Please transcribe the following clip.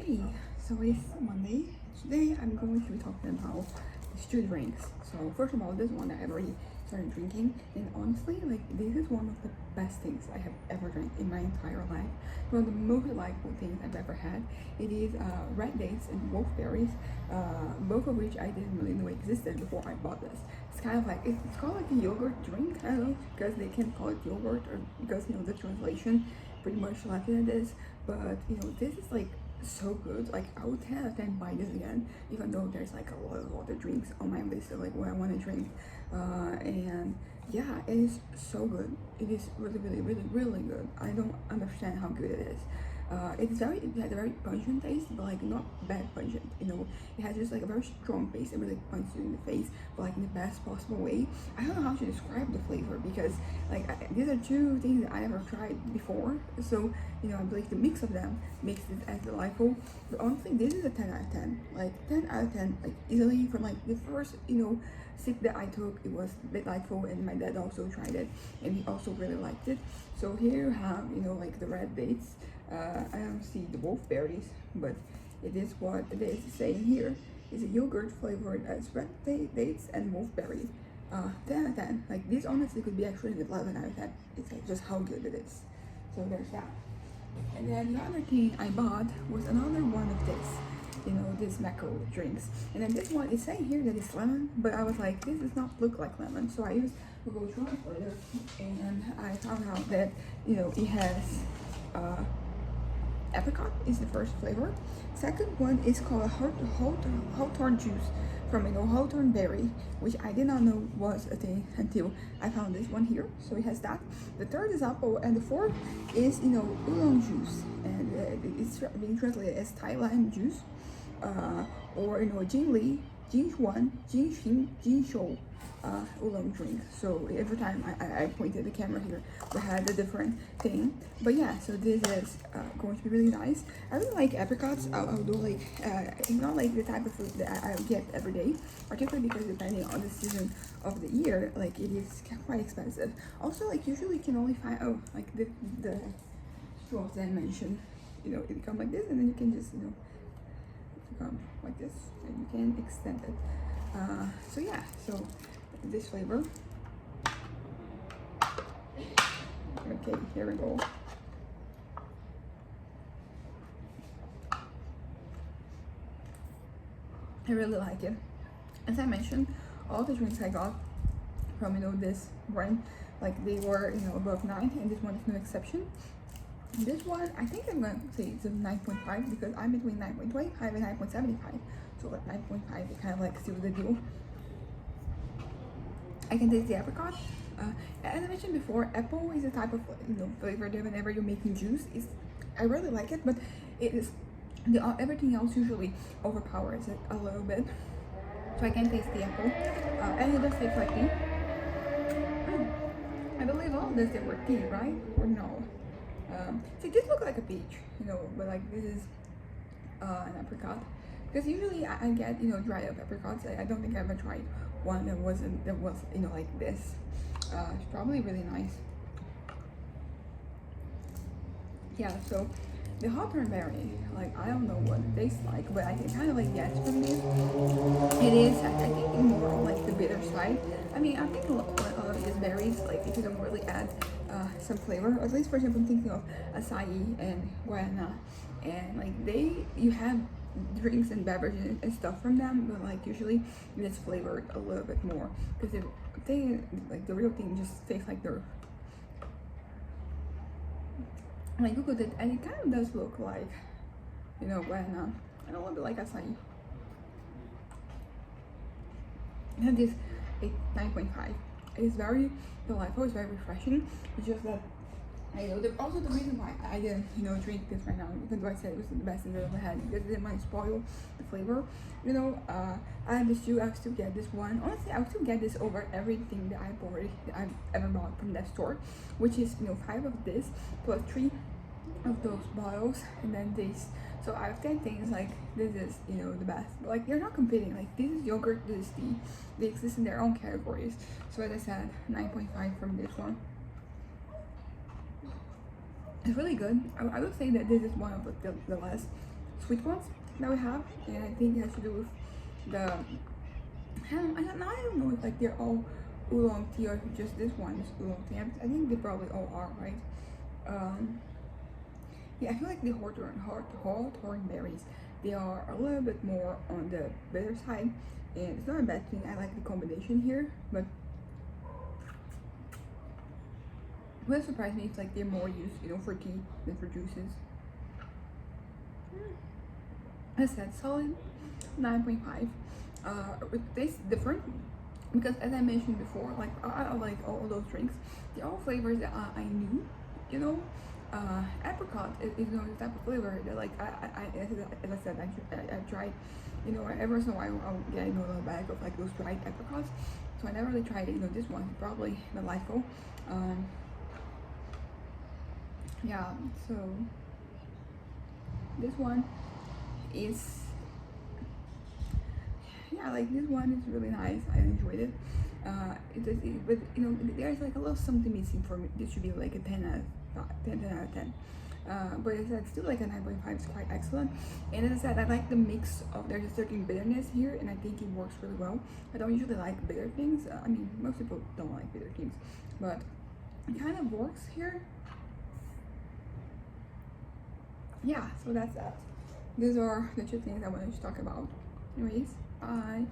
Hey, so it's Monday. Today I'm going to be talking about street drinks. So first of all, this one I already started drinking, and honestly, like this is one of the best things I have ever drank in my entire life. One of the most delightful things I've ever had. It is red dates and wolfberries, both of which I didn't really know existed before I bought this. It's kind of like it's called like a yogurt drink. I don't know because they can call it yogurt or because the translation pretty much left it as. But this is like so good. Like I would 10 out of 10 buy this again, even though there's like a lot of other drinks on my list of like what I want to drink. And yeah, it is so good. It is really, really, really, really good. I don't understand how good it is. It has a very pungent taste, but like not bad pungent. It has just like a very strong taste. It really punches you in the face, but like in the best possible way. I don't know how to describe the flavor because these are two things that I never tried before. So I believe the mix of them makes it as delightful. But honestly, this is a 10 out of 10. Like 10 out of 10, like easily from like the first sip that I took. It was delightful, and my dad also tried it, and he also really liked it. So here you have like the red dates. I don't see the wolfberries, but it is what it is saying here. It's a yogurt flavored as red dates and wolfberry. 10 out of 10. Like this honestly could be actually an 11 out of 10. It's like just how good it is. So there's that. And then the other thing I bought was another one of this macro drinks. And then this one is saying here that it's lemon, but I was like, this does not look like lemon. So I used Google Translator, and I found out that it has apricot is the first flavor. Second one is called hawthorn juice from hawthorn berry, which I did not know was a thing until I found this one here. So it has that. The third is apple, and the fourth is oolong juice, and it's being translated as Thai lime juice, or jingli, jinhuan, jinxing, jinshou. Oolong drink. So every time I pointed the camera here, we had a different thing. But yeah, so this is going to be really nice. I really like apricots, although it's not like the type of fruit that I get every day, particularly because depending on the season of the year, like it is quite expensive. Also, like usually you can only find the straws that I mentioned. It come like this, and then you can just come like this, and you can extend it. So yeah, so this flavor. Okay, here we go. I really like it. As I mentioned, all the drinks I got from this brand, like they were above 9, and this one is no exception. This one, I think I'm gonna say it's a 9.5 because I'm between 9.25 and 9.75. So like 9.5 is kind of like still the deal. I can taste the apricot. As I mentioned before, apple is a type of flavor that whenever you're making juice, I really like it, but it is everything else usually overpowers it a little bit. So I can taste the apple, and it does taste like tea. I believe all this they were tea, right? Or no? See, this looks like a peach, but like this is an apricot. Because usually I get dried up apricots. I don't think I ever tried one that was like this. It's probably really nice. Yeah, so the hawthorn berry, like I don't know what it tastes like, but I can kind of like guess from this. It is, I think, more on like the bitter side. I mean, I think a lot of these berries, like if you don't really add some flavor, at least for example, I'm thinking of acai and guarana, and like you have drinks and beverages and stuff from them, but like usually it's flavored a little bit more because the real thing just tastes like they're. And I googled it, and it kind of does look like guarana and a little bit like acai. And this 9.5. It is very delightful. It's very refreshing. It's just that also the reason why I didn't drink this right now, even though I said it was the best thing I've ever had, because it didn't want to spoil the flavor. I would still get this one. Honestly, I would still get this over everything that I've ever bought from that store, which is 5 of this plus 3 of those bottles, and then this. So out of 10 things, like this is the best. But like they're not competing. Like this is yogurt, this is tea. They exist in their own categories. So as I said, 9.5 from this one. It's really good. I would say that this is one of the less sweet ones that we have, and I think it has to do with the I don't know if like they're all oolong tea or if just this one is oolong tea. I think they probably all are, right? Yeah, I feel like the hawthorn berries, they are a little bit more on the bitter side, and it's not a bad thing. I like the combination here, but what surprised me is like they're more used, you know, for tea than for juices. I said solid 9.5. It tastes different because, as I mentioned before, like I like all those drinks. They're all flavors that I knew, you know. Apricot is you know the type of flavor that like as I said I tried, you know, every once in a while I'll get you know a little bag of like those dried apricots. So I never really tried it. You know, this one is probably delightful. Yeah, so this one is, yeah, like this one is really nice. I enjoyed it. But you know, there's like a little something missing for me. This should be like a 10 out of 10. But as I said, still like a 9.5 is quite excellent. And as I said, I like the mix of, there's a certain bitterness here, and I think it works really well. I don't usually like bitter things. I mean, most people don't like bitter things, but it kind of works here. Yeah, so that's that. These are the two things I wanted to talk about. Anyways, bye.